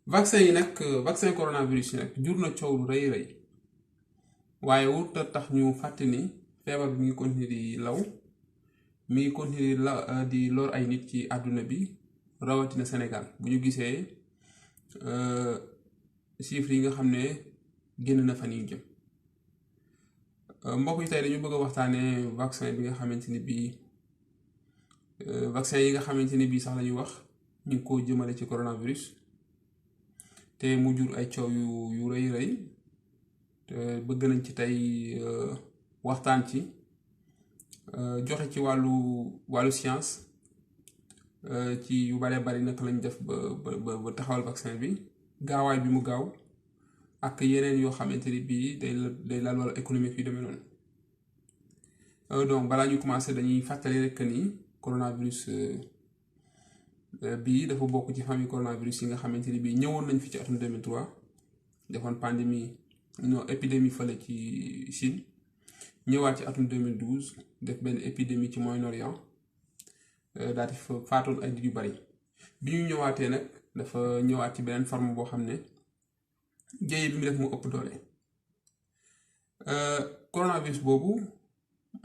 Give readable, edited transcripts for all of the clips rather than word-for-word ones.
vaccin yi nag vaccin coronavirus yi nag jur na coow lu rëy rëy waaye wut a tax ñu fàtte ni feebar bi mi ngi continuer di law mi ngi continuer di lor ay nit ci àdduna bi rawatina Sénégal bu ñu gisee chiffres yi nga xam ne génn na fan yu jëm mbokk yi tey dañu bëgg a waxtaanee vaccin bi nga xamante ni bii vaccin yi nga xamante ni bii sax la ñuy wax ñu ngi ko jëmale ci coronavirus te mu jur ay coow yu rëy rëy te bëgg nañ ci tey waxtaan ci joxe ci wàllu science ci yu bare bari naka lañ def ba taxawal vaccin bi gaawaay bi mu gaaw ak yeneen yoo xamante ni bii day laal wàllu économique yu demee noonu donc balaa ñu commencé dañuy fàttali rek ni coronavirus bii dafa bokk ci famille coronavirus yi nga xamante ni bii ñëwoon nañ fi ci atum 2003 defoon pandémie épidémie fële ci Chine ñëwaat ci atum 2012 def benn épidémie ci Moyen-Orient daal di fa faatoon ay nit yu bari bi ñu ñëwaatee nag dafa ñëwaat ci beneen forme boo xam ne jéye bi mu def mu ëpp doole coronavirus boobu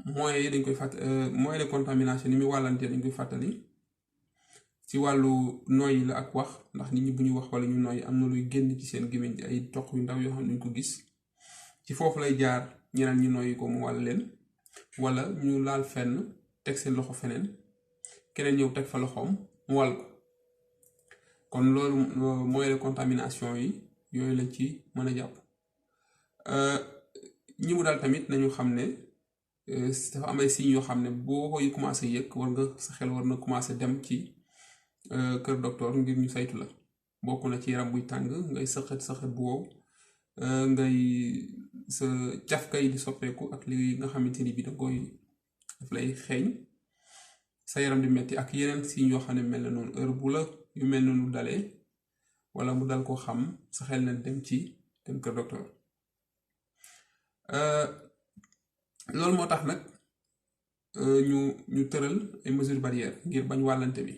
moyens yi dañ koy moyen de contamination ni muy wàllantee dañ koy fàttali ci wàllu noyyi la ak wax ndax nit ñi bu ñu wax wala ñu noyyi am na luy génn ci seen gémmiñ di ay toq yu ndaw yoo xam ne duñ ko gis ci foofu lay jaar ñeneen ñu noyyi ko mu wàll leen wala ñu laal fenn teg seen loxo feneen keneen ñëw teg fa loxoom mu wàll ko kon loolu moyen de contamination yi yooyu lañ ci mën a jàpp ñi mu daal tamit nañu xam ne dafa am ay signes yoo xam ne boo koy commencé yëg war nga sa xel war na commencé dem ci kër docteur ngir ñu saytu la bokk na ci yaram buy tàng ngay sëqët bu wow ngay sa cafka yi di soppeeku ak li nga xamante ni bi daf lay xeeñ sa yaram di metti ak yeneen signes yoo xam ne mel na noonu heure bu la yu mel noonu dalee wala mu dal koo xam sa xel na dem kër docteur loolu moo tax nag ñu tëral ay mesures barrières ngir bañ wàllante bi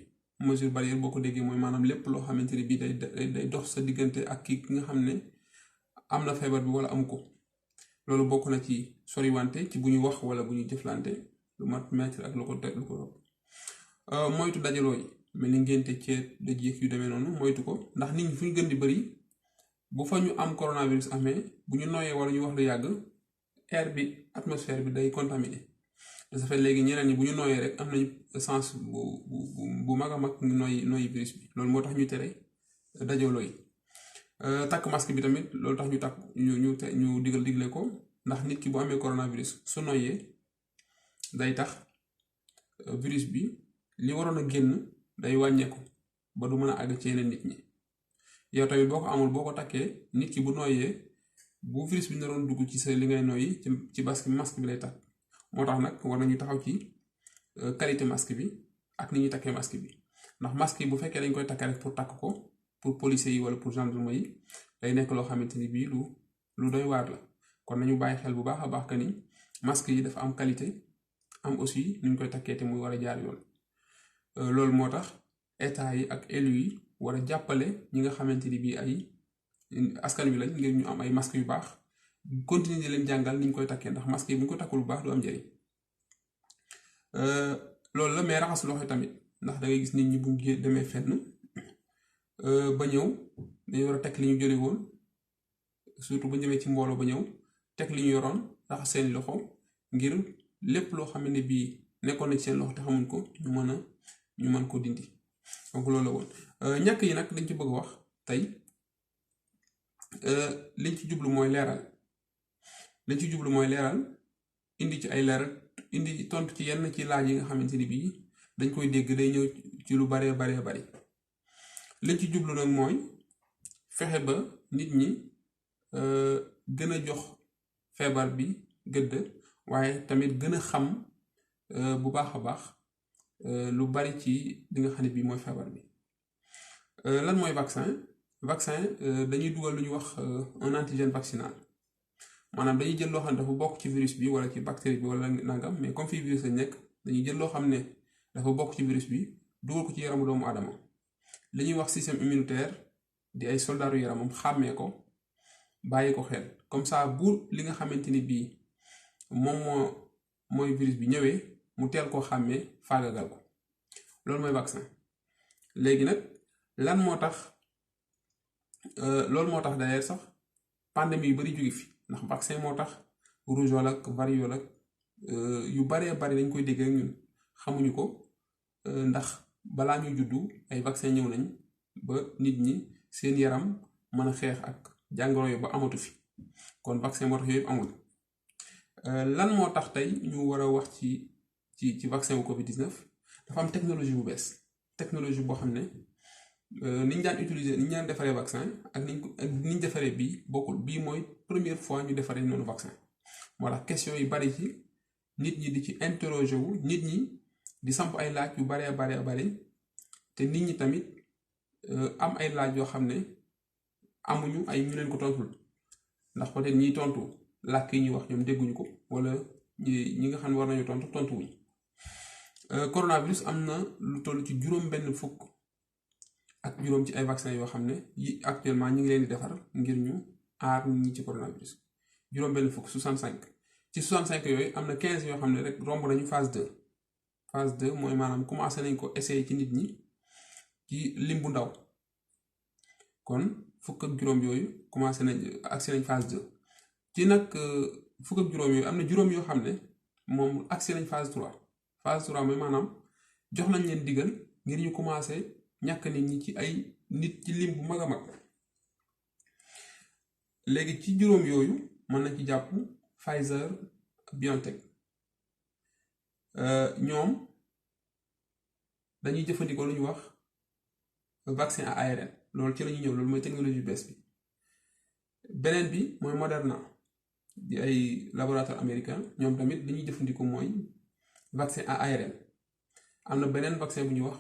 mesure barrière boo ko déggee mooy maanaam lépp loo xamante ni bii day dox sa diggante ak ki nga xam ne am na feebar bi wala amu ko loolu bokk na ci soriwante ci bu ñu wax wala bu ñu jëflante lu mat mètre ak lu ko moytu dajaloo yi mel ni ngénte ceet dëj yëg yu demee noonu moytu ko ndax nit ñi fu ñu gën di bëri bu fa ñu am coronavirus amee bu ñu noyyee wala ñu wax lu yàgg air bi atmosphère bi day contaminé de ce fait léegi ñeneen ñi bu ñu nooyee rek am nañu sens bu mag a mag ñu nooyi virus bi loolu moo tax ñu tere dajaloo yi takk masque bi tamit loolu tax ñu takk ñu digle ko ndax nit ki bu amee coronavirus su nooyee day tax virus bi li waroon a génn day wàññeeku ba du mën a àgg ci yeneen nit ñi yow tamit boo ko amul boo ko takkee nit ki bu nooyee bu virus bi naroon dugg ci sa li ngay nooyi ci masque bi lay takk moo tax nag war nañu taxaw ci qualité masque bi ak ni ñuy takkee masque bi ndax masque yi bu fekkee dañ koy takk rek pour takk ko pour policiers yi wala pour gendarme yi day nekk loo xamante ni bii lu doy waar la kon nañu bàyyi xel bu baax a baax que ni masque yi dafa am qualité am aussi ni ñu koy takkee te muy war a jaar yoon loolu moo tax état yi ak élus yi war a jàppale ñi nga xamante ni bii ay askan wi lañ ngir ñu am ay masque yu baax continuer di leen jàngal ni ñu koy takkee ndax masque yi bu ñu ko takkul bu baax du am njëriñ loolu la mais raxas loxo tamit ndax da ngay gis nit ñi bu ñu demee fenn ba ñëw dañu war a teg li ñu jëlee woon surtout bu ñu demee ci mbooloo ba ñëw teg li ñu yoroon raxas seen loxo ngir lépp loo xam ne bii nekkoon na ci seen loxo te xamuñ ko ñu mën ko dindi donc loolu la woon ñàkk yi nag dañ ci bëgg wax tey liñ ci jublu mooy leeral indi ci ay leeral indi tontu ci yenn ci laaj yi nga xamante ni bii dañ koy dégg day ñëw ci lu baree bari liñ ci jublu nag mooy fexe ba nit ñi gën a jox feebar bi gëdd waaye tamit gën a xam bu baax a baax lu bari ci li nga xam ne bii mooy feebar bi lan mooy vaccin dañuy dugal lu ñuy wax un antigène vaccinal maanaam dañuy jël loo xam ne dafa bokk ci virus bi wala ci bactérie bi wala nangam mais comme fii virus lañ nekk dañuy jël loo xam ne dafa bokk ci virus bi dugal ko ci yaramu doomu aadama li ñuy wax système immunitaire di ay soldaaru yaramam xàmmee ko bàyyi ko xel comme ça bu li nga xamante ni bii moom mooy virus bi ñëwee mu teel koo xàmmee faagagal ko loolu mooy vaccin. léegi nag lan moo tax loolu moo tax d'ailleurs sax pandémie yu bari jóge fi ndax vaccin moo tax rougeole ak variole ak yu baree bari dañ koy dégg rek ñun xamuñu ko ndax balaa ñu juddu ay vaccin ñëw nañ ba nit ñi seen yaram mën a xeex ak jàngoro yo ba amatu fi kon vaccin moo tax yooyu yëpp amul. lan moo tax tey ñu war a wax ci vaccin bu Covid-19 dafa am technologie bu bees technologie boo xam ne ni ñu daan utiliser ni ñu daan defaree vaccin ak ni ñu defaree bii bokkul bii mooy première fois ñu defaree noonu vaccin moo tax question yi bari ci nit ñi di ci interroger wu nit ñi di samp ay laaj yu baree bari te nit ñi tamit am ay laaj yoo xam ne amuñu ay ñu leen ko tontul ndax peut-être ñiy tontu làkk yi ñuy wax ñoom dégguñu ko wala ñi nga xam ne war nañu tontu wuñ. Coronavirus am na lu toll ci juróom-benn fukk ak juróom ci ay vaccin yoo xam ne yi actuellement ñu ngi leen di defar ngir ñu aar nit ñi ci coronavirus juróom-benn fukk 65 ci 65 yooyu am na 15 yoo xam ne rek romb nañu phase 2 phase 2 mooy maanaam commencé nañ ko essayer ci nit ñi ci lim bu ndaw kon fukk ak juróom yooyu commencé nañ agsi nañ phase 2 ci nag fukk ak juróom yooyu am na juróom yoo xam ne moom agsi nañ phase 3 phase 3 mooy maanaam jox nañ leen digal ngir ñu commencé ñàkk nit ñi ci ay nit ci lim bu mag a mag léegi ci juróom yooyu mën nañ ci jàpp Pfizer BioNTech ñoom dañuy jëfandikoo lu ñu wax vaccin à ARN loolu ci la ñuy ñëw loolu mooy technologie bees bi beneen bi mooy Moderna di ay laboratoire américain ñoom tamit dañuy jëfandikoo mooy vaccin à ARN am na beneen vaccin bu ñuy wax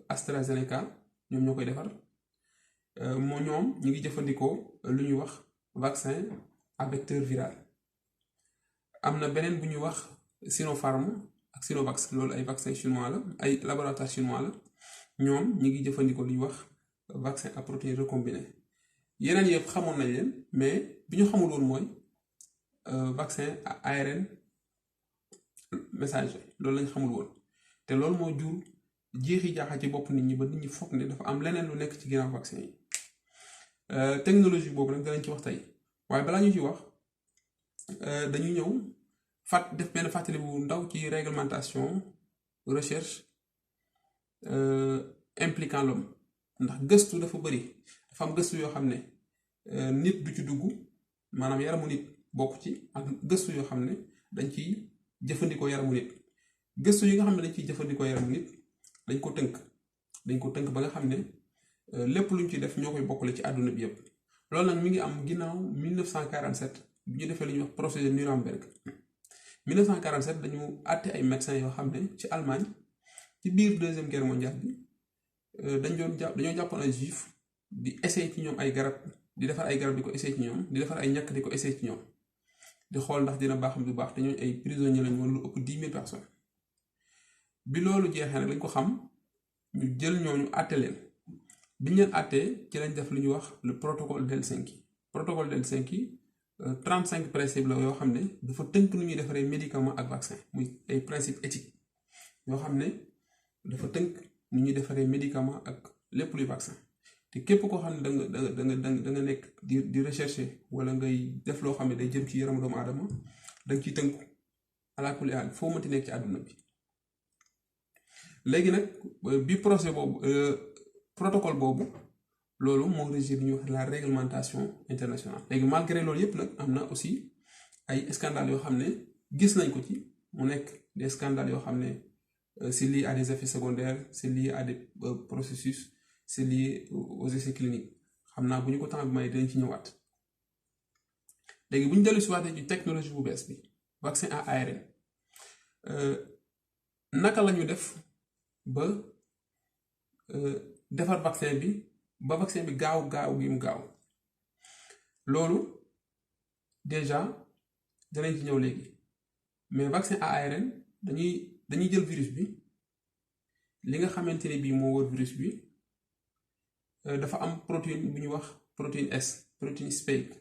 AstraZeneca ñoom ñoo koy defar ñoom ñu ngi jëfandikoo lu ñuy wax vaccin à vecteur viral am na beneen bu ñuy wax Sinopharm ak Sinovac loolu ay vaccin chinois la ay laboratoire chinois la ñoom ñu ngi jëfandikoo lu ñuy wax vaccin à protéine recombinée yeneen yëpp xamoon nañ leen mais bi ñu xamul woon mooy vaccin à ARN messager loolu lañ xamul woon te loolu moo jur jeexi jaaxa ci bopp nit ñi ba nit ñi foog ne dafa am leneen lu nekk ci ginnaaw vaccin yi technologie boobu nag danañ ci wax tey waaye balaa ñu ci wax dañu ñëw def benn fàttali bu ndaw ci réglementation recherche impliquant l'homme ndax gëstu dafa bëri dafa am gëstu yoo xam ne nit du ci dugg maanaam yaramu nit bokk ci ak gëstu yoo xam ne dañ ciy jëfandikoo yaramu nit gëstu yi nga xam ne dañ ciy jëfandikoo yaramu nit dañ ko tënk ba nga xam ne lépp luñ ci def ñoo koy bokkale ci àdduna bi yëpp loolu nag mi ngi am ginnaaw 1947 bi ñu defee li ñuy wax procès de Nuremberg 1947 dañu àtte ay médecins yoo xam ne ci Allemagne ci biir deuxième guerre mondiale bi dañoo jàppoon ay juif di essayer ci ñoom ay garab di defar ay garab di ko essayer ci ñoom di defar ay ñàkk di ko essayer ci ñoom di xool ndax dina baax du baax te ñooñu ay prisonniers lañu woon lu ëpp 10 000 personnes bi loolu jeexee nag lañ ko xam ñu jël ñooñu àtte leen biñ leen àttee ci lañ def lu ñuy wax le protocole d'Helsinki 35 principes la yoo xam ne dafa tënk nu ñuy defaree médicament ak vaccin muy ay principes éthiques yoo xam ne dafa tënk nu ñuy defaree médicament ak lépp luy vaccin te képp koo xam ne da nga nekk di rechercher wala ngay def loo xam ne day jëm ci yaramu doomu aadama da nga ciy tënku ala kulli haal foo mënti nekk ci àdduna bi. léegi nag bi procès boobu protocole boobu loolu moo régir li ñuy wax la réglementation internationale léegi malgré loolu yëpp nag am na aussi ay scandales yoo xam ne gis nañ ko ci mu nekk des scandales yoo xam ne c'est lié à des effets secondaires c'est lié à des processus c'est lié aux essais cliniques xam naa bu ñu ko temps bi may dinañ ci ñëwaat léegi bu ñu dellu si waatee ci technologie bu bees bi vaccin à ARN naka la ñu def ba defar vaccin bi ba vaccin bi gaaw gi mu gaaw loolu déjà danañ ci ñëw léegi mais vaccin à ARN dañuy jël virus bi li nga xamante ne bii moo wër virus bi dafa am protéine bu ñuy wax protéine S protéine spike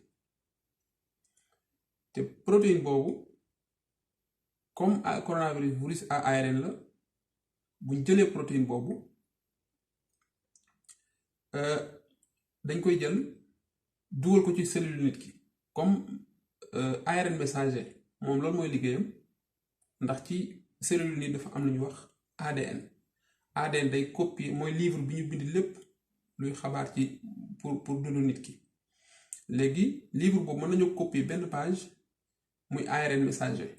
te protéine boobu comme coronavirus virus à ARN la buñ jëlee protéine boobu dañ koy jël dugal ko ci cellule nit ki comme ARN messager moom loolu mooy liggéeyam ndax ci cellule nit dafa am lu ñuy wax ADN day copier mooy livre bi ñu bind lépp luy xabaar ci pour dundu nit ki léegi livre boobu mën nañoo copier benn page muy ARN messager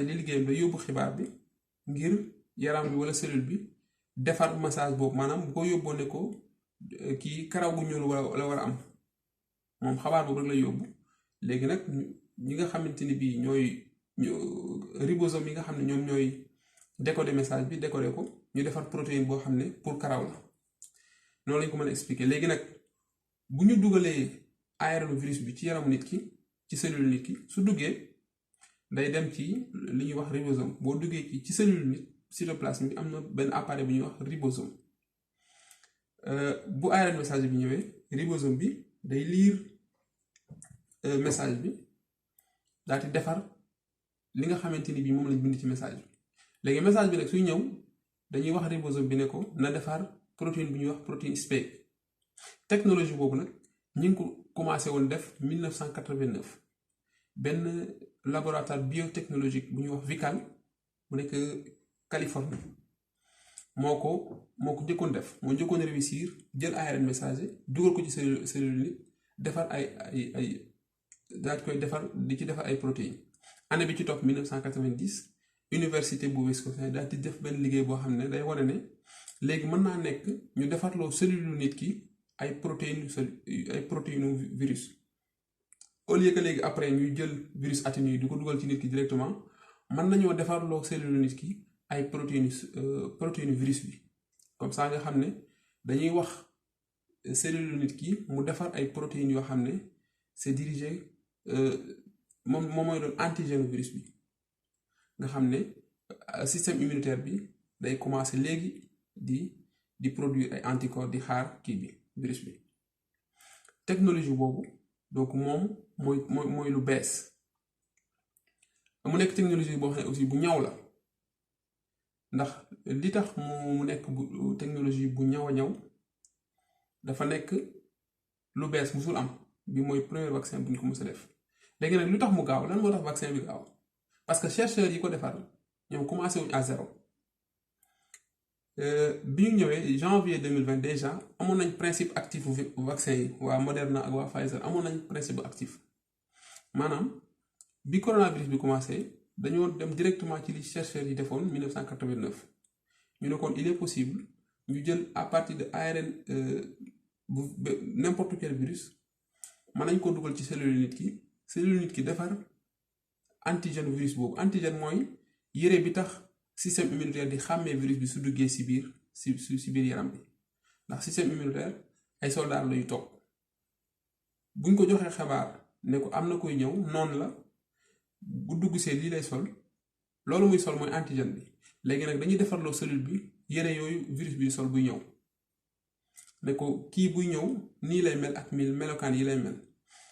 li liggéeyam day yóbbu xibaar bi ngir yaram bi wala cellule bi defar message boobu maanaam bu ko yóbboo ne ko kii karaw gu ñuul wala war a am moom xabaar boobu rek lay yóbbu léegi nag ñi nga xamante ni bii ñooy ribosome yi nga xam ne ñoom ñooy décoder message bi décoder ko ñu defar protéine boo xam ne pour karaw la noonu lañ ko mën a expliquer léegi nag bu ñu dugalee ARN virus bi ci yaramu nit ki ci cellule nit ki su duggee day dem ci li ñuy wax ribosome boo duggee ci cellule nit cytoplasme bi am na benn appareil bu ñuy wax ribosome bu ARN message bi ñëwee ribosome bi day lire message bi daal di defar li nga xamante ni bii moom lañ bind ci message bi léegi message bi nag suy ñëw dañuy wax ribosome bi ne ko na defar protéine bu ñuy wax protéine spike technologie boobu nag ñu ngi ko commencé woon def 1989 benn laboratoire biotechnologique bu ñuy wax Vical bu nekk Californie moo ko njëkkoon def moo njëkkoon réussir jël ARN messager dugal ko ci cellule nit defar ay daal koy defar di ci defar ay protéines année bi ci topp 1990 université bu Wisconsin daal di def benn liggéey boo xam ne day wane ne léegi mën naa nekk ñu defarloo cellule nit ki ay protéines virus au lieu que léegi après ñuy jël virus atténué di ko dugal ci nit ki directement mën nañoo defarloo cellule nit ki ay protéines virus bi comme ça nga xam ne dañuy wax cellule nit ki mu defar ay protéines yoo xam ne c'est dirigé moom mooy doon antigène virus bi nga xam ne système immunitaire bi day commencer léegi di produire ay anticorps di xaar kii bi virus bi technologie boobu donc moom mooy lu bees mu nekk technologie boo xam ne aussi bu ñaw la ndax li tax mu nekk bu technologie bu ñaw a ñaw dafa nekk lu bees musul am bi mooy premier vaccin bu ñu ko mës a def léegi nag lu tax mu gaaw lan moo tax vaccin bi gaaw parce que chercheurs yi ko defar ñoom commencé wuñ à zéro bi ñu ñëwee janvier 2020 déjà amoon nañ principe actif vaccin yi waa Moderna ak waa Pfizer amoon nañ principe actif maanaam bi coronavirus bi commencé dañoo dem directement ci li chercheurs yi defoon 1989 ñu ne kon il est possible ñu jël à partir de ARN bu n'importe quel virus mën nañ ko dugal ci cellule nit ki defar antigène virus boobu antigène mooy yére bi tax système immunitaire di xàmmee virus bi su duggee si biir yaram bi ndax système immunitaire ay soldats lañu toog buñ ko joxee xabaar ne ko am na koy ñëw noonu la bu dugg see lii lay sol loolu muy sol mooy antigène bi léegi nag dañuy defarloo cellule bi yére yooyu virus bi sol buy ñëw ne ko kii buy ñëw nii lay mel ak melokaan yi lay mel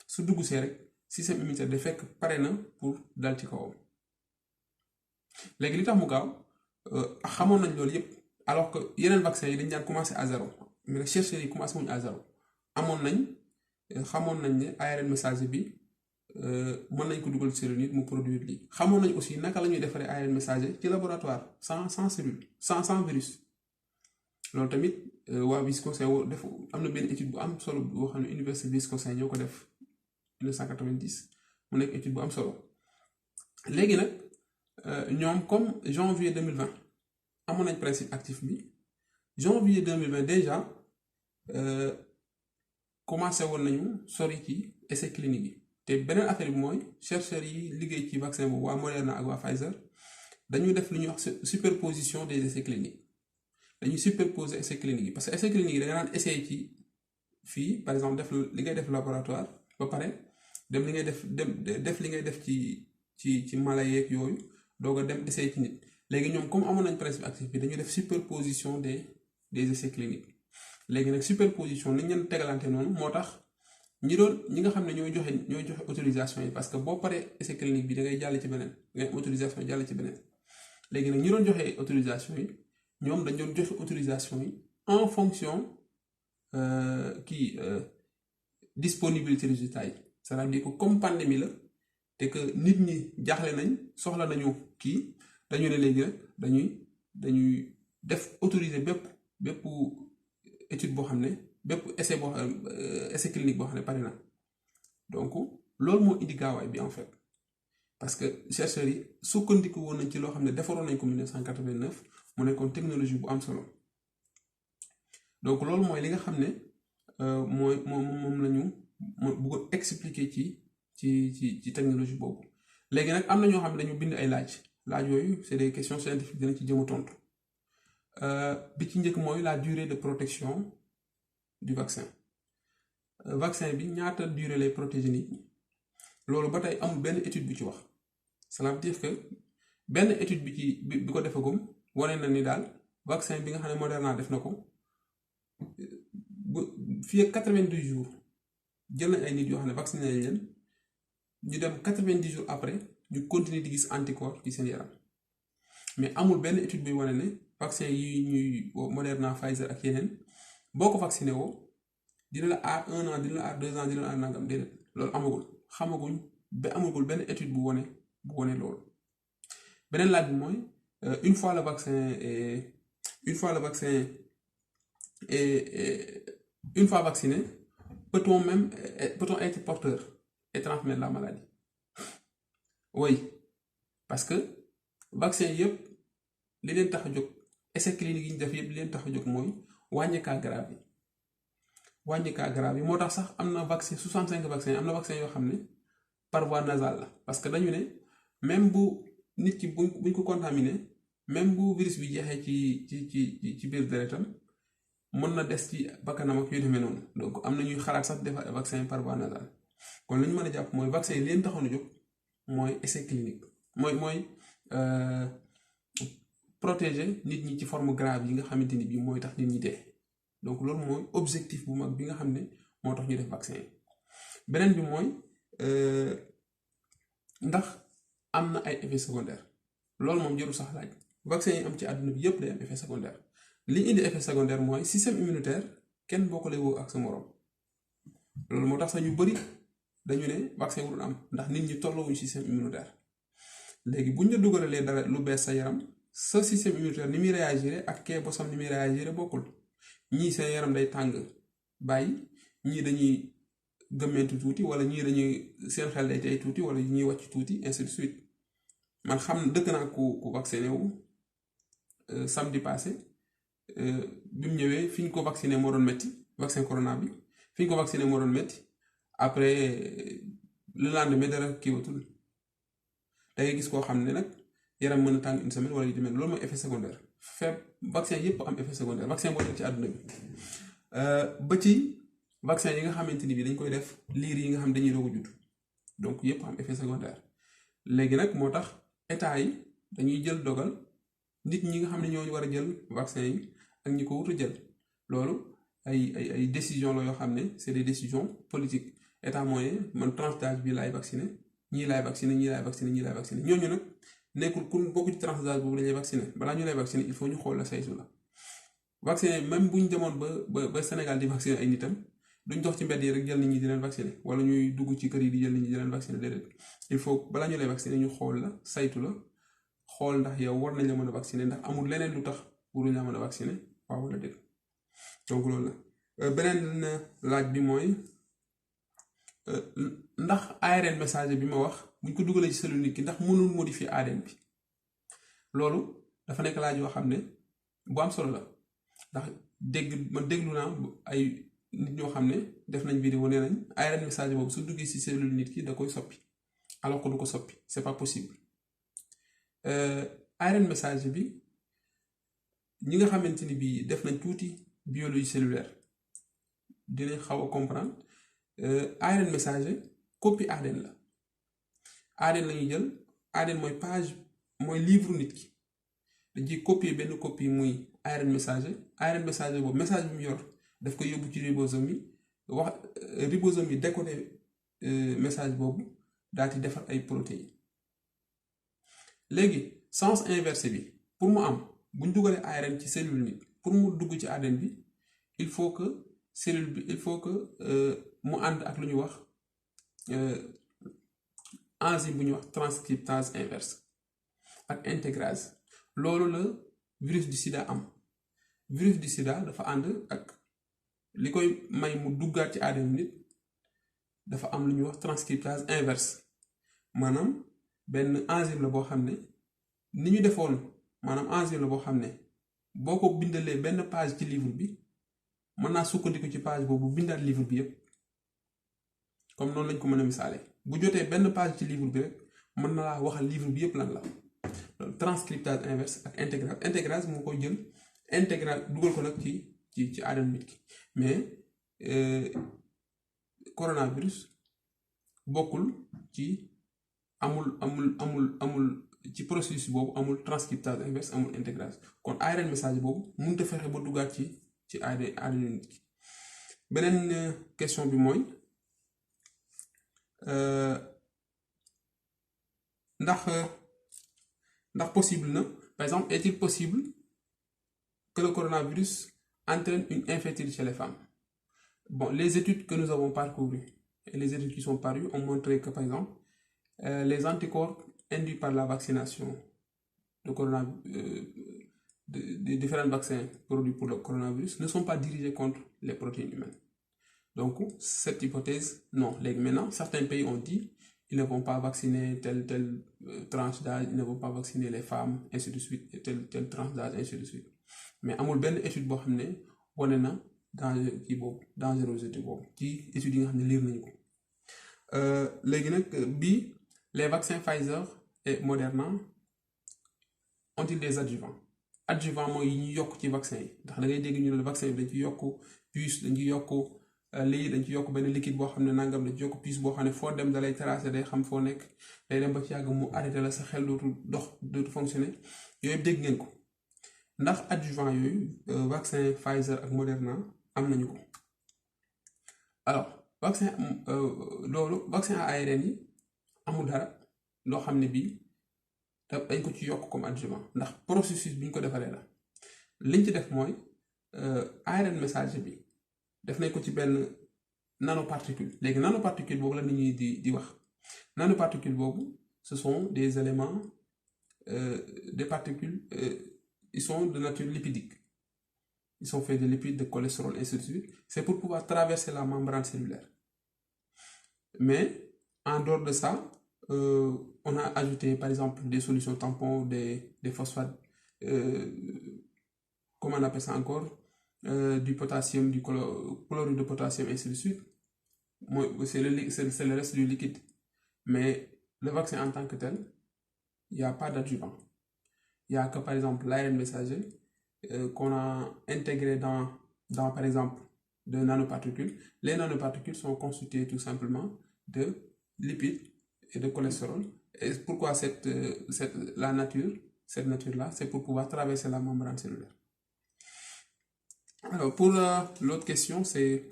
su dugg see rek système immunitaire da fekk pare na pour dal ci kawam léegi li tax mu gaaw xamoon nañ loolu yépp alors que yeneen vaccin yi dañ daan commencé à zéro mais chercheurs yi commencé wuñu à zéro xamoon nañ ne ARN messager bi mën nañ ko dugal ci cellule nit mu produire lii xamoon nañ aussi naka la ñuy defaree ARN messager ci laboratoire sans cellule sans virus loolu tamit waa Wisconsin def am na benn étude bu am solo boo xam ne université Wisconsin ñoo ko def 1990 mu nekk étude bu am solo léegi nag ñoom comme janvier 2020 amoon nañ principe actif bi janvier 2020 déjà commencé woon nañu sori ci essai clinique yi te beneen affaire bi mooy chercheurs yi liggéey ci vaccin boobu waa Moderna ak waa Pfizer dañuy def lu ñuy wax superposition des essais cliniques dañuy superposer essais cliniques yi parce que essais cliniques yi da nga daan essayer ci fii par exemple def li ngay def laboratoire ba pare def li ngay def ci mala yeeg yooyu doog a dem essayer ci nit léegi ñoom comme amoon nañ principe actif bi dañuy def superposition des essais cliniques léegi nag superposition ni ñu leen tegalante noonu moo tax ñi nga xam ne ñooy joxe autorisation yi, parce que boo paree essai clinique bi da ngay jàll ci beneen, da ngay autorisation jàll ci beneen. léegi nag ñi doon joxe autorisation yi ñoom dañ doon joxe autorisation yi en fonction disponibilité résultat yi. c'est-à-dire que comme pandémie la te que nit ñi jaaxle nañ soxla nañu kii, dañu ne léegi rek dañuy def autoriser bépp étude boo xam ne bépp essai clinique boo xam ne pare na. donc loolu moo indi gaawaay bi en fait, parce que chercheurs yi sukkandiku woon nañ ci loo xam ne defaroon nañ ko 1989 mu nekkoon technologie bu am solo. donc loolu mooy li nga xam ne moom la ñu bëgg expliquer ci technologie boobu. léegi nag am na ñoo xam ne dañu bind ay laaj yooyu c'est des questions scientifiques dina ci jëm a tontu. bi ci njëkk mooy la durée de protection du vaccin. vaccin bi ñaata durée lay protéger nit ñi, loolu ba tey amul benn étude bu ci wax. cela veut dire que benn étude bi ko defagum wane na ni daal vaccin bi nga xam ne Moderna def na ko bu fii ak 90 jours jël nañ ay nit yoo xam ne vacciné nañ leen, ñu dem 90 jours après ñu continuer di gis anticorps ci seen yaram. mais amul benn étude buy wane ne vaccin yi ñuy Moderna, Pfizer ak yeneen boo ko vacciné woo dina la aar 1 an, dina la aar 2 ans, dina la aar nangam. déedéet, loolu amagul benn étude bu wane loolu. beneen laaj bi mooy une fois le vacciné, peut-on être porteur et transmettre la maladie? oui, parce que vaccin yëpp li leen tax a jóg, essai clinique yi ñu def yëpp li leen tax a jóg mooy wàññi cas grave yi. moo tax sax am na vaccin 65 vaccin am na vaccin yoo xam ne par voie nasale la, parce que dañu ne même bu nit ki buñ ko contaminé, même bu virus bi jeexee ci biir deretam mën na des ci bakkanam ak yu demee noonu. donc am na ñuy xalaat sax defar vaccin par voie nasale. kon li ñu mën a jàpp mooy vaccin yi leen taxoon a jóg mooy essai clinique, mooy protéger nit ñi ci forme grave yi nga xamante ni bii mooy tax nit ñi dee. donc loolu mooy objectif bu mag bi nga xam ne moo tax ñu def vaccin yi. beneen bi mooy ndax am na ay effets secondaires. loolu moom jarul sax laaj, vaccin yi am ci àdduna bi yëpp day am effet secondaire. li indi effet secondaire mooy système immunitaire kenn bokkule woo ak sa morom. loolu moo tax sax ñu bëri dañu ne vaccin warul am ndax nit ñi tolloowuñu système immunitaire. léegi buñ la dugalalee dara lu bees sa yaram, sa système immunitaire ni muy réagir ak kee bosam ni muy réagir bokkul. ñii seen yaram day tàng bàyyi, ñii dañuy gëmmentu tuuti, wala ñii dañuy seen xel day tey tuuti, wala ñuy wàcc tuuti, ainsi de suite. man xam dëkk naa ku vacciné wu samedi passé, bi mu ñëwee fi ñu ko vacciné moo doon métti, vaccin corona bi fi ñu ko vacciné moo doon métti. après le lendemain dara kiiwatul. da ngay gis koo xam ne nag yaram mën a tàng une semaine wala yu demee loolu mooy effet secondaire. vaccin yëpp am effet secondaire, vaccin boo def ci àdduna bi ba ci vaccin yi nga xamante ni bi dañ koy def liir yi nga xam dañuy doog a judd, donc yëpp am effet secondaire. léegi nag moo tax état yi dañuy jël dogal nit ñi nga xam ne ñoo war a jël vaccin yi ak ñi ko wut a jël. loolu ay décision la yoo xam ne c'est des décisions politiques. état mooy man tranche d'âge bi laay vacciné, ñii laay vacciné, ñooñu nag nekkul ku bokk ci tranche d'âge boobu la ñuy vacciné. balaa ñu lay vacciné il faut ñu xool la saytu la. vacciné même bu ñu demoon ba Sénégal di vacciné ay nitam, duñ dox ci mbedd yi rek jël nit ñi di leen vacciné, wala ñuy dugg ci kër yi di jël nit ñi di leen vacciné. déedéet, il faut balaa ñu lay vacciné ñu xool la, saytu la, xool ndax yow war nañ la mën a vacciné, ndax amul leneen lu tax waruñ la mën a vacciné, waaw wala déet. donc loolu la. beneen laaj bi mooy ndax ARN messager bi ma wax buñ ko dugalee ci cellule nit ki ndax mënul modifier ADN bi. loolu dafa nekk laaj yoo xam ne bu am solo la, ndax déglu naa ay nit ñoo xam ne def nañ vidéo nee nañ ARN messager boobu su duggee ci cellule nit ki da koy soppi, alors que du ko soppi, c'est pas possible. ARN messager bi ñi nga xamante ni bii def nañ tuuti biologie cellulaire dinañ xaw a comprendre. ARN messager copie ADN la. ADN la ñuy jël, ADN mooy page, mooy livre nit ki, dañuy copier benn copie muy ARN messager boobu message bi mu yor daf koy yóbbu ci ribosome yi wax ribosome yi décoder message boobu daal di defar ay protéines léegi sens inversé bi pour mu am bu ñu dugalee ARN ci cellule nit pour mu dugg ci ADN bi il faut que cellule bi il faut que mu ànd ak lu ñuy wax enzyme bu ñuy wax transcriptase inverse ak intégrase loolu la virus du sida am virus du sida dafa ànd ak li koy may mu duggaat ci ADN nit dafa am lu ñuy wax transcriptase inverse maanaam benn enzyme la boo xam ne ni ñu defoon maanaam enzyme la boo xam ne boo ko bindalee benn page ci livre bi mën naa sukkandiku ci page boobu bindaat livre bi yépp comme noonu lañ ko mën a misaale bu jotee benn page ci livre bi rek mën na laa waxal livre bi yépp lan la loolu transcriptase inverse ak intégrase intégrase moo koy jël intégrase dugal ko nag ci ADN nit ki mais coronavirus bokkul ci amul ci processus boobu amul transcriptase inverse amul intégrase kon ARN message boobu mënut a fexe ba duggaat ci ADN nit ki beneen question bi mooy ndax possible na par exemple est-il possible que le coronavirus entraîne une infertilité chez les femmes? Bon, les études que nous avons parcourues et les études qui sont parues ont montré que par exemple les anticorps induits par la vaccination des différents vaccins produits pour le coronavirus ne sont pas dirigés contre les protéines humaines. Donc, cette hypothèse, non. Maintenant, certains pays ont dit ils ne vont pas vacciner telle tranche d'âge, ils ne vont pas vacciner les femmes, ainsi de suite, et telle tranche d'âge, ainsi de suite. Mais amul benn étude boo xam ne wane na dangerosité boobu ci études yi nga xam ne lire nañu ko léegi nag bii les vaccins Pfizer et Moderna ont-ils des adjuvants? Adjuvant mooy yi ñu yokk ci vaccin yi ndax da ngay dégg ñu ne vaccin bi dañ ci yokk puce dañ ci yokk lii dañ ci yokk benn liquide boo xam ne nangam dañ ci yokk puce boo xam ne foo dem da lay tracé day xam foo nekk day dem ba ci yàgg mu arrêté la sa xel dootu fonctionner yooyu dégg ngeen ko ndax adjuvant yooyu vaccin Pfizer ak Moderna am nañu ko alors vaccin à ARN yi amul dara loo xam ne bii dañ ko ci yokk comme adjuvant ndax processus bi ñu ko defaree la liñ ci def mooy ARN messager bi def nañ ko ci benn nanoparticule léegi nanoparticule boobu la nit ñi di wax nanoparticule boobu ce sont des éléments des particules ils sont de nature lipidique ils sont faits de lipides de cholestérol et ainsi de suite c'est pour pouvoir traverser la membrane cellulaire mais en dehors de ça on a ajouté par exemple des solutions tampons des phosphates comment on appelle ça encore du potassium, du chlorure de potassium, ainsi de suite. C'est le reste du liquide. Mais le vaccin en tant que tel, il n'y a pas d'adjuvant. Il n'y a que par exemple l'ARN messager qu'on a intégré dans par exemple de nanoparticules. Les nanoparticules sont constituées tout simplement de lipides et de cholestérol. Et pourquoi cette nature-là, c'est pour pouvoir traverser la membrane cellulaire. Alors, pour l'autre question, c'est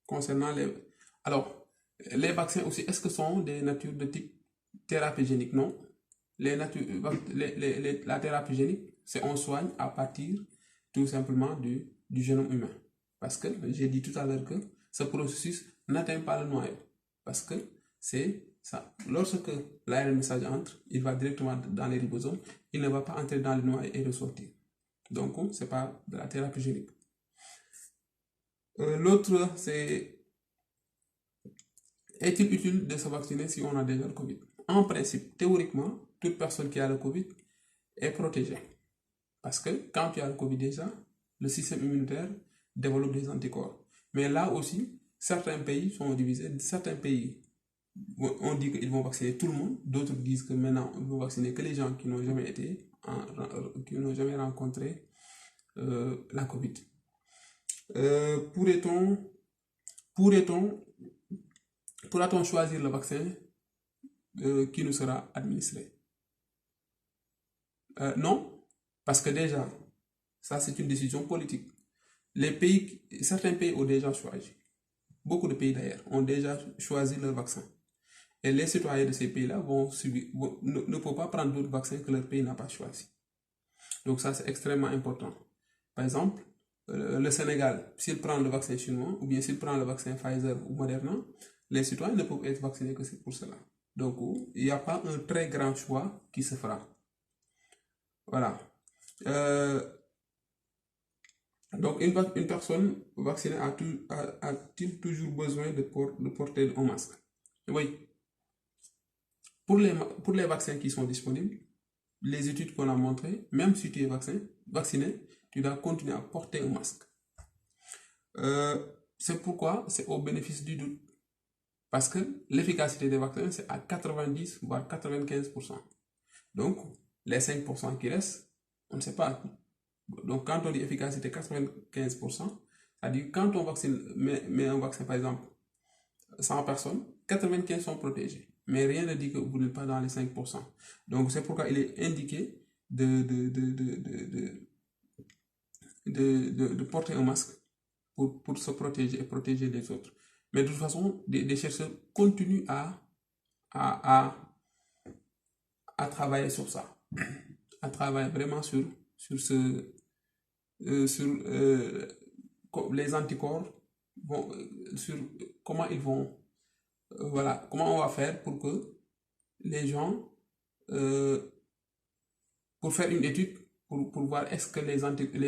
concernant les vaccins aussi, est-ce que sont des natures de type thérapie génique? Non. La thérapie génique, c'est on soigne à partir tout simplement du génome humain. Parce que j'ai dit tout à l'heure que ce processus n'atteint pas le noyau. Parce que c'est ça. Lorsque l'ARN message entre, il va directement dans les ribosomes, il ne va pas entrer dans le noyau et ressortir. Donc, ce n'est pas de la thérapie génique. L'autre, c'est est-il utile de se vacciner si on a déjà le Covid? En principe, théoriquement, toute personne qui a le Covid est protégée. Parce que quand tu as le Covid déjà, le système immunitaire développe des anticorps. Mais là aussi, certains pays sont divisés. Certains pays, on dit qu'ils vont vacciner tout le monde. D'autres disent que maintenant, ils vont vacciner que les gens qui n'ont jamais rencontré la Covid. Pourra-t-on choisir le vaccin qui nous sera administré? Non, parce que déjà, ça c'est une décision politique. certains pays ont déjà choisi. Beaucoup de pays d'ailleurs ont déjà choisi leur vaccin. Et les citoyens de ces pays-là ne peuvent pas prendre d'autres vaccins que leur pays n'a pas choisi. Donc ça, c'est extrêmement important. Par exemple, le Sénégal, s'il prend le vaccin chinois, ou bien s'il prend le vaccin Pfizer ou Moderna, les citoyens ne peuvent être vaccinés que pour cela. Donc, il n'y a pas un très grand choix qui se fera. Voilà. Donc, une personne vaccinée a-t-il toujours besoin de porter un masque? Oui. Pour les vaccins qui sont disponibles, les études qu'on a montrées, même si tu es vacciné, tu dois continuer à porter un masque. C'est pourquoi c'est au bénéfice du doute. Parce que l'efficacité des vaccins, c'est à 90 voire 95%. Donc, les 5% qui restent, on ne sait pas. Donc, quand on dit efficacité 95%, c'est-à-dire quand on met un vaccin, par exemple, 100 personnes, 95 sont protégées. Mais rien ne dit que vous n'êtes pas dans les 5%. Donc, c'est pourquoi il est indiqué de porter un masque pour se protéger et protéger les autres. Mais de toute façon, des chercheurs continuent à travailler sur ça, à travailler vraiment sur les anticorps, sur comment ils vont, comment on va faire pour que les gens, pour faire une étude, pour voir est-ce que les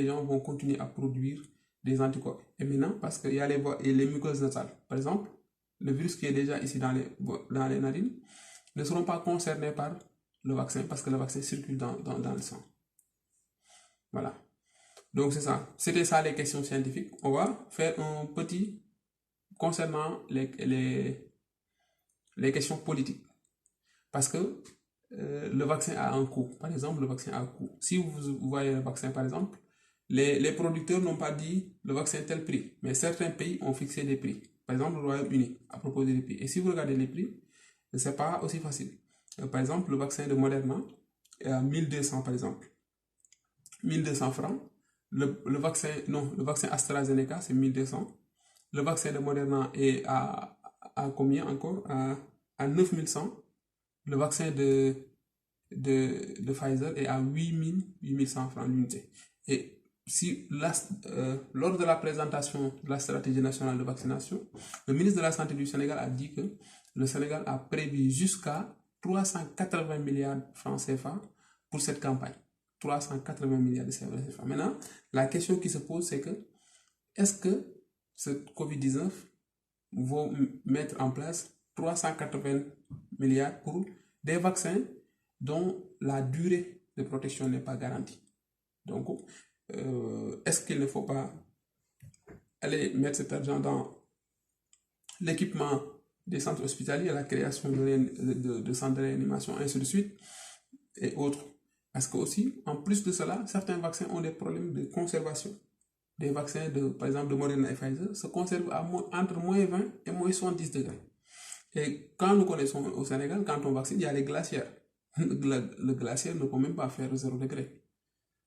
gens vont continuer à produire des anticorps. Et maintenant, parce qu'il y a les muqueuses nasales, par exemple, le virus qui est déjà ici dans les narines, ne seront pas concernés par le vaccin parce que le vaccin circule dans le sang. Voilà. Donc c'est ça. C'était ça les questions scientifiques. On va faire un petit concernant les questions politiques. Parce que le vaccin a un coût. Par exemple, le vaccin a un coût. Si vous voyez le vaccin, par exemple, les producteurs n'ont pas dit le vaccin tel prix. Mais certains pays ont fixé des prix. Par exemple, le Royaume-Uni a proposé des prix. Et si vous regardez les prix, ce n'est pas aussi facile. Par exemple, le vaccin de Moderna est à 1200 par exemple. 1200 francs. Le vaccin AstraZeneca, c'est 1200. Le vaccin de Moderna est à combien encore? À 9100. Le vaccin de Pfizer est à 8100 francs l'unité. Et si lors de la présentation de la stratégie nationale de vaccination, le ministre de la Santé du Sénégal a dit que le Sénégal a prévu jusqu'à 380 milliards de francs CFA pour cette campagne. 380 milliards de CFA. Maintenant, la question qui se pose, c'est que est-ce que ce Covid-19 va mettre en place 380 milliards pour des vaccins dont la durée de protection n'est pas garantie? Donc, est-ce qu'il ne faut pas aller mettre cet argent dans l'équipement des centres hospitaliers, la création de centres de réanimation, ainsi de suite, et autres? Parce que aussi, en plus de cela, certains vaccins ont des problèmes de conservation. Des vaccins, par exemple, de Moderna et Pfizer, se conservent entre moins 20 et moins 70 degrés. Et quand nous connaissons au Sénégal, quand on vaccine, il y a les glacières. Le glaciaire ne peut même pas faire 0 degré.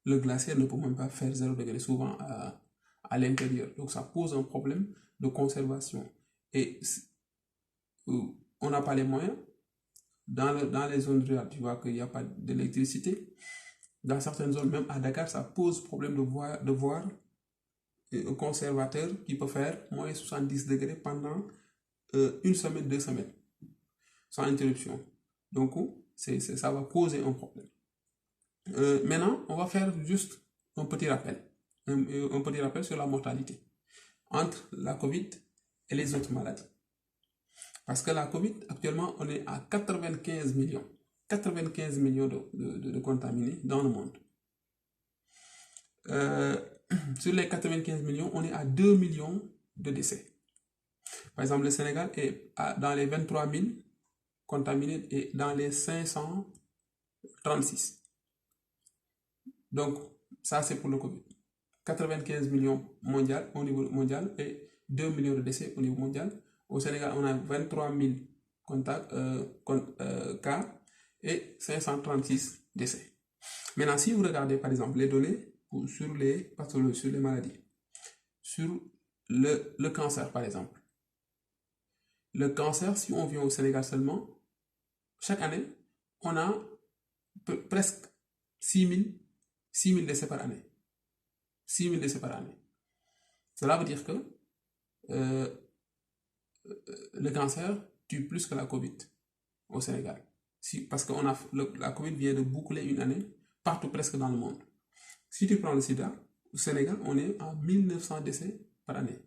Le glaciaire ne peut même pas faire 0 degré, souvent à l'intérieur. Donc ça pose un problème de conservation. Et on n'a pas les moyens. Dans les zones rurales, tu vois qu'il n'y a pas d'électricité. Dans certaines zones, même à Dakar, ça pose problème de voir un conservateur qui peut faire moins 70 degrés pendant une semaine, 2 semaines, sans interruption. Donc, ça va poser un problème. Maintenant, on va faire juste un petit rappel. Un petit rappel sur la mortalité entre la COVID et les autres maladies. Parce que la COVID, actuellement, on est à 95 millions. 95 millions de contaminés dans le monde. Sur les 95 millions, on est à 2 millions de décès. Par exemple, le Sénégal est dans les 23 000 contaminés et dans les 536. Donc, ça c'est pour le Covid. 95 millions mondial, au niveau mondial et 2 millions de décès au niveau mondial. Au Sénégal, on a 23 000 cas et 536 décès. Maintenant, si vous regardez par exemple les données sur les pathologies, sur les maladies, sur le cancer, par exemple. Le cancer, si on vient au Sénégal seulement, chaque année, on a presque 6 000 décès par année. 6 000 décès par année. Cela veut dire que le cancer tue plus que la Covid au Sénégal. Parce que la Covid vient de boucler une année partout presque dans le monde. Si tu prends le sida, au Sénégal, on est à 1900 décès par année.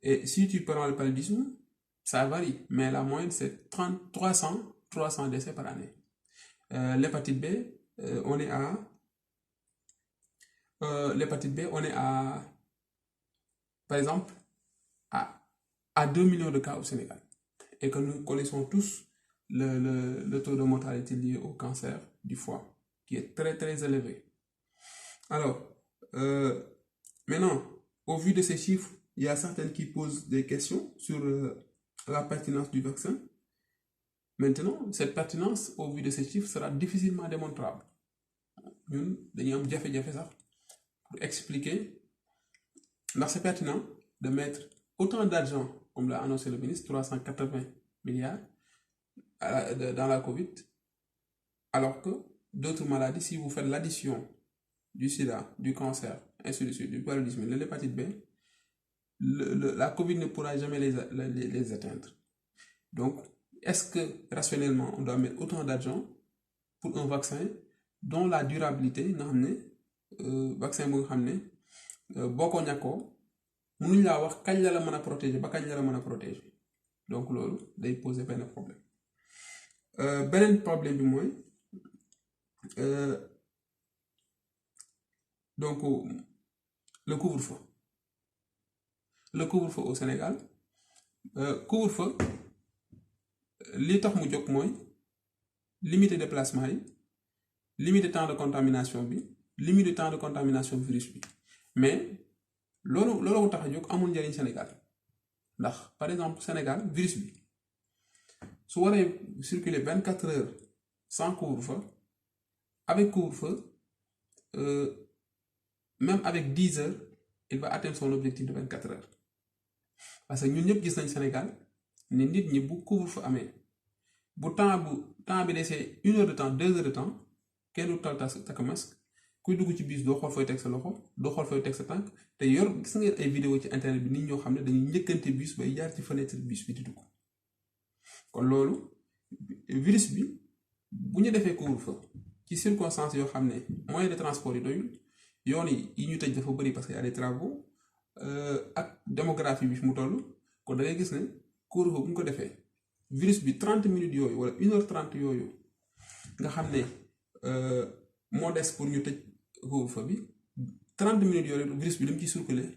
Et si tu prends le paludisme, ça varie, mais la moyenne c'est 300 décès par année. L'hépatite B, on est à par exemple, à 2 millions de cas au Sénégal. Et que nous connaissons tous le taux de mortalité lié au cancer du foie, qui est très très élevé. Alors, maintenant, au vu de ces chiffres, il y a certaines qui posent des questions sur la pertinence du vaccin. Maintenant, cette pertinence, au vu de ces chiffres, sera difficilement démontrable. Nous avons fait ça pour expliquer. Alors, c'est pertinent de mettre autant d'argent, comme l'a annoncé le ministre, 380 milliards dans la Covid, alors que d'autres maladies, si vous faites l'addition du sida, du cancer, ainsi de suite, du paludisme, de l'hépatite B, la Covid ne pourra jamais les atteindre. Donc, est-ce que rationnellement, on doit mettre autant d'argent pour un vaccin dont la durabilité, vaccin bu nga xam ne boo ko ñàkkoo mënuñ laa wax kañ la mën a protéger ba kañ la mën a protéger donc loolu day poser benn problème. Beneen problème bi mooy donc le couvre-feu. Le couvre-feu au Sénégal couvre-feu li tax mu jóg mooy limiter déplacement yi, limiter temps de contamination bi, limiter temps de contamination virus bi, mais loolu tax a jóg amul njëriñ Sénégal ndax par exemple Sénégal virus bi su waree circuler 24 heures sans couvre-feu, avec couvre-feu même avec 10 heures il va atteindre son objectif de 24 heures parce que ñun ñëpp gis nañ Sénégal ne nit ñi bu couvre-feu amee bu temps bi desee 1 heure de temps 2 heures de temps kenn du tal takk masque kuy dugg ci bus doo xool fooy teg sa loxo doo xool fooy teg sa tànk te gis ngeen ay vidéo ci internet bi nit ñoo xam ne dañuy njëkkante bus bay jaar ci fenêtre bus bi di dugg. kon loolu virus bi bu ñu defee couvre-feu ci circonstances yoo xam ne moyen de transport yi doyul yoon yi ñu tëj dafa bëri parce que y a des travaux ak démographie bi fi mu toll kon da ngay gis ne couvre-feu bu ñu ko defee virus bi 30 minutes yooyu wala 1h30 yooyu nga xam ne moo des pour ñu tëj couvre-feu bi 30 minutes yooyu virus bi li mu ciy circuler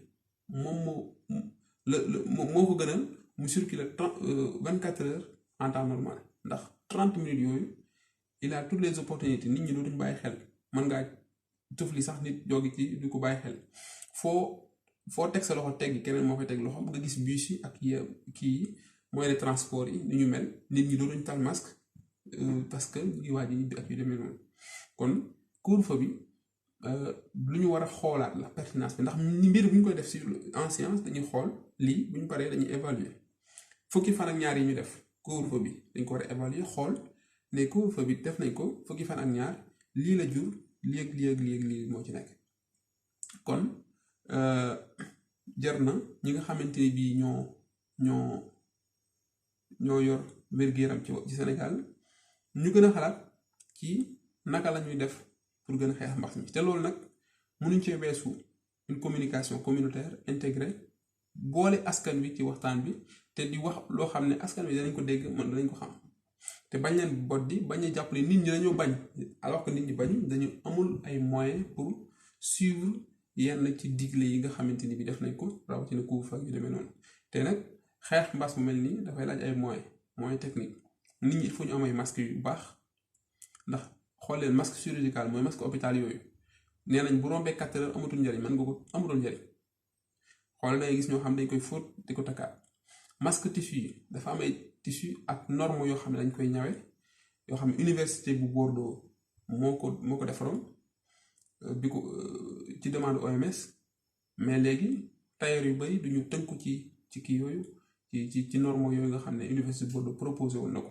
moo ko gënal mu circuler 24 heures en temps normal ndax 30 minutes yooyu il a toutes les opportunités nit ñi dootuñu bàyyi xel mën ngaa tufli sax nit jóge ci du ko bàyyi xel foo teg sa loxo teggi keneen moo fay teg loxo nga gis bus yi ak kii moyen de transport yi ni ñu mel nit ñi dootuñu tal masque parce que ñu ngi waaj ñibbi ak yu demee noonu kon couvre-feu bi lu ñu war a xoolaat la pertinence bi ndax mbir bu ñu koy def si en science dañuy xool lii bu ñu paree dañuy évaluer fukki fan ak ñaar yi ñu def couvre-feu bi dañ ko war a évaluer xool ne couvre-feu bi def nañ ko fukki fan ak ñaar lii la jur lii moo ci nekk kon jar na ñi nga xamante ni bii ñoo yor wér-gu-yaram ci Sénégal ñu gën a xalaat ci naka la ñuy def pour gën a xeex mbas mi te loolu nag mënuñ cee weesu une communication communautaire intégrée boole askan wi ci waxtaan bi te di wax loo xam ne askan wi danañ ko dégg mën danañ ko xam te bañ leen boddi bañ a jàpp ne nit ñi dañoo bañ alors que nit ñi bañ dañu amul ay moyens pour suivre yenn ci digle yi nga xamante ni bi def nañ ko rawatina couvre-feu yu demee noonu te nag xeex mbas mu mel nii dafay laaj ay moyens techniques nit ñi il faut ñu am ay masques yu baax ndax xool leen masque chirurgical mooy masque hôpital yooyu nee nañ bu rombee 4 heures amatul njëriñ mën nga ko amatul njëriñ xool day gis ñoo xam dañ koy fóot di ko takkaat masque tissu yi dafa am ay tissu ak norme yoo xam ne dañ koy ñawe yoo xam ne université bu Bordeaux moo ko defaroon bi ko ci demande OMS mais léegi tailleur yu bari duñu tënku ci kii yooyu ci normes yooyu nga xam ne Université Bordeaux proposé woon na ko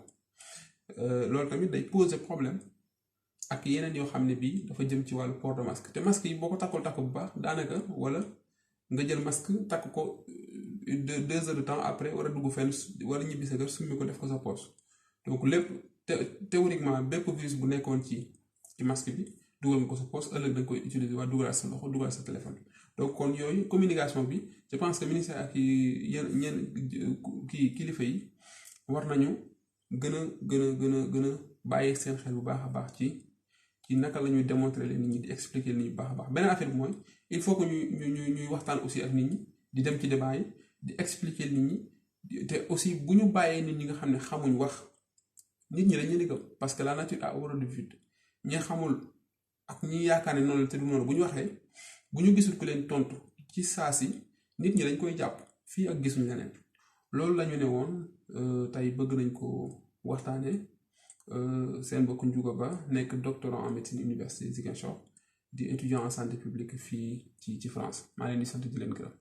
loolu tamit day poser problème ak yeneen yoo xam ne bii dafa jëm ci wàllu port de masque te masque yi boo ko takkul takk bu baax daanaka wala nga jël masque takk ko 2 heures de temps après war a dugg fenn wala ñibbi sa kër summi ko def ko sa poche donc lépp théoriquement bépp virus bu nekkoon ci masque bi dugal nga ko sa poche ëllëg da nga koy utiliser waa dugal sa loxo dugal sa téléphone donc kon yooyu communication bi je pense que ministère ak ñenn kilifa yi war nañu gën a bàyyi seen xel bu baax a baax ci naka la ñuy démontrer leen nit ñi di expliquer nit ñi bu baax a baax beneen affaire bi mooy il faut que ñuy waxtaan aussi ak nit ñi di dem ci débat yi di expliquer nit ñi te aussi bu ñu bàyyee nit ñi nga xam ne xamuñ wax nit ñi dañu leen di gëm parce que la nature a horreur du vide ñi xamul ak ñi yaakaar ne noonu la te du noonu bu ñu waxee bu ñu gisul ku leen tontu ci saa si nit ñi dañ koy jàpp fii ak gisuñ leneen loolu la ñu ne woon tey bëgg nañ ko waxtaanee seen mbokk Ndiouga Ba nekk doctorant en médecine université Ziguinchor di étudiant en santé publique fii ci France maa leen di sant di leen gërëm.